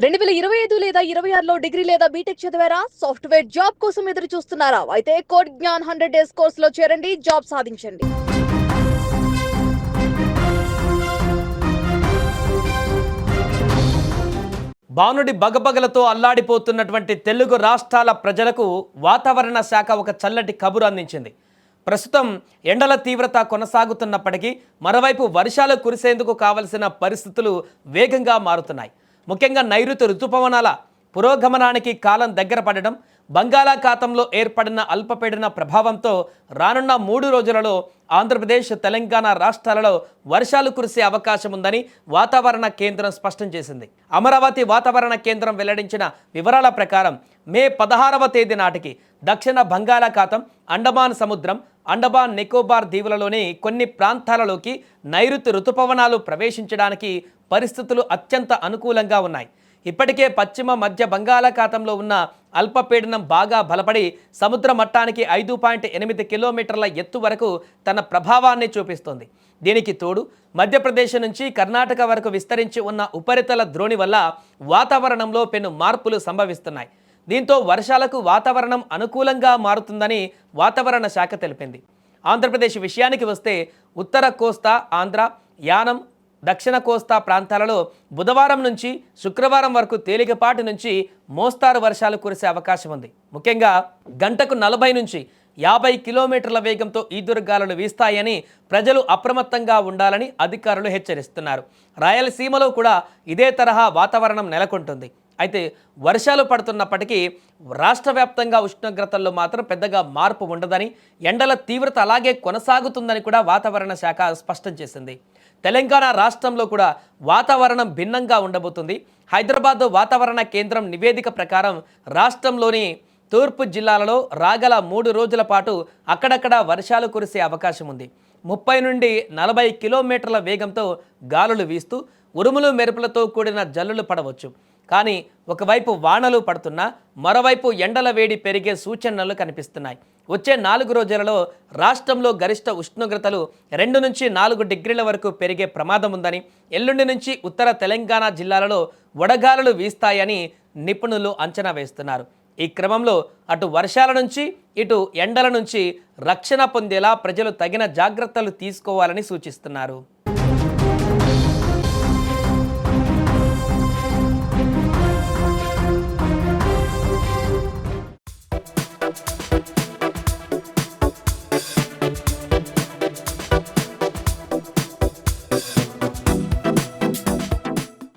2025 లేదా 26లో డిగ్రీ లేదా బీటెక్ చదివారా? సాఫ్ట్‌వేర్ జాబ్ కోసం ఎదురు చూస్తున్నారా? అయితే కోడ్ జ్ఞాన్ 100 డేస్ కోర్సులో చేరండి, జాబ్ సాధించండి. బానుడి బగబగలతో అల్లాడిపోతున్నటువంటి తెలుగు రాష్ట్రాల ప్రజలకు వాతావరణ శాఖ ఒక చల్లటి కబురు అందించింది. ప్రస్తుతం ఎండల తీవ్రత కొనసాగుతున్నప్పటికీ మరోవైపు వర్షాలు కురిసేందుకు కావలసిన పరిస్థితులు వేగంగా మారుతున్నాయి. ముఖ్యంగా నైరుతి ఋతుపవనాల పురోగమనానికి కాలం దగ్గర పడడం, బంగాళాఖాతంలో ఏర్పడిన అల్పపీడన ప్రభావంతో రానున్న 3 రోజులలో ఆంధ్రప్రదేశ్, తెలంగాణ రాష్ట్రాలలో వర్షాలు కురిసే అవకాశం ఉందని వాతావరణ కేంద్రం స్పష్టం చేసింది. అమరావతి వాతావరణ కేంద్రం వెల్లడించిన వివరాల ప్రకారం మే 16వ తేదీ నాటికి దక్షిణ బంగాళాఖాతం, అండమాన్ సముద్రం, అండమాన్ నికోబార్ దీవులలోని కొన్ని ప్రాంతాలలోకి నైరుతి ఋతుపవనాలు ప్రవేశించడానికి పరిస్థితులు అత్యంత అనుకూలంగా ఉన్నాయి. ఇప్పటికే పశ్చిమ మధ్య బంగాళాఖాతంలో ఉన్న అల్పపీడనం బాగా బలపడి సముద్ర మట్టానికి 5.8 కిలోమీటర్ల ఎత్తు వరకు తన ప్రభావాన్ని చూపిస్తోంది. దీనికి తోడు మధ్యప్రదేశ్ నుంచి కర్ణాటక వరకు విస్తరించి ఉన్న ఉపరితల ద్రోణి వల్ల వాతావరణంలో పెను మార్పులు సంభవిస్తున్నాయి. దీంతో వర్షాలకు వాతావరణం అనుకూలంగా మారుతుందని వాతావరణ శాఖ తెలిపింది. ఆంధ్రప్రదేశ్ విషయానికి వస్తే ఉత్తర కోస్తా, ఆంధ్ర, యానం, దక్షిణ కోస్తా ప్రాంతాలలో బుధవారం నుంచి శుక్రవారం వరకు తేలికపాటి నుంచి మోస్తారు వర్షాలు కురిసే అవకాశం ఉంది. ముఖ్యంగా గంటకు 40 నుంచి 50 కిలోమీటర్ల వేగంతో ఈదురుగాలులు వీస్తాయని ప్రజలు అప్రమత్తంగా ఉండాలని అధికారులు హెచ్చరిస్తున్నారు. రాయలసీమలో కూడా ఇదే తరహా వాతావరణం నెలకొంటుంది. అయితే వర్షాలు పడుతున్నప్పటికీ రాష్ట్ర వ్యాప్తంగా ఉష్ణోగ్రతల్లో మాత్రం పెద్దగా మార్పు ఉండదని, ఎండల తీవ్రత అలాగే కొనసాగుతుందని కూడా వాతావరణ శాఖ స్పష్టం చేసింది. తెలంగాణ రాష్ట్రంలో కూడా వాతావరణం భిన్నంగా ఉండబోతుంది. హైదరాబాద్ వాతావరణ కేంద్రం నివేదిక ప్రకారం రాష్ట్రంలోని తూర్పు జిల్లాలలో రాగల 3 రోజుల పాటు అక్కడక్కడ వర్షాలు కురిసే అవకాశం ఉంది. 30 నుండి 40 కిలోమీటర్ల వేగంతో గాలులు వీస్తూ ఉరుములు మెరుపులతో కూడిన జల్లులు పడవచ్చు. కానీ ఒకవైపు వానలు పడుతున్నా మరోవైపు ఎండల వేడి పెరిగే సూచనలు కనిపిస్తున్నాయి. వచ్చే 4 రోజులలో రాష్ట్రంలో గరిష్ట ఉష్ణోగ్రతలు 2 నుంచి 4 డిగ్రీల వరకు పెరిగే ప్రమాదం ఉందని, ఎల్లుండి నుంచి ఉత్తర తెలంగాణ జిల్లాలలో వడగాలులు వీస్తాయని నిపుణులు అంచనా వేస్తున్నారు. ఈ క్రమంలో అటు వర్షాల నుంచి ఇటు ఎండల నుంచి రక్షణ పొందేలా ప్రజలు తగిన జాగ్రత్తలు తీసుకోవాలని సూచిస్తున్నారు.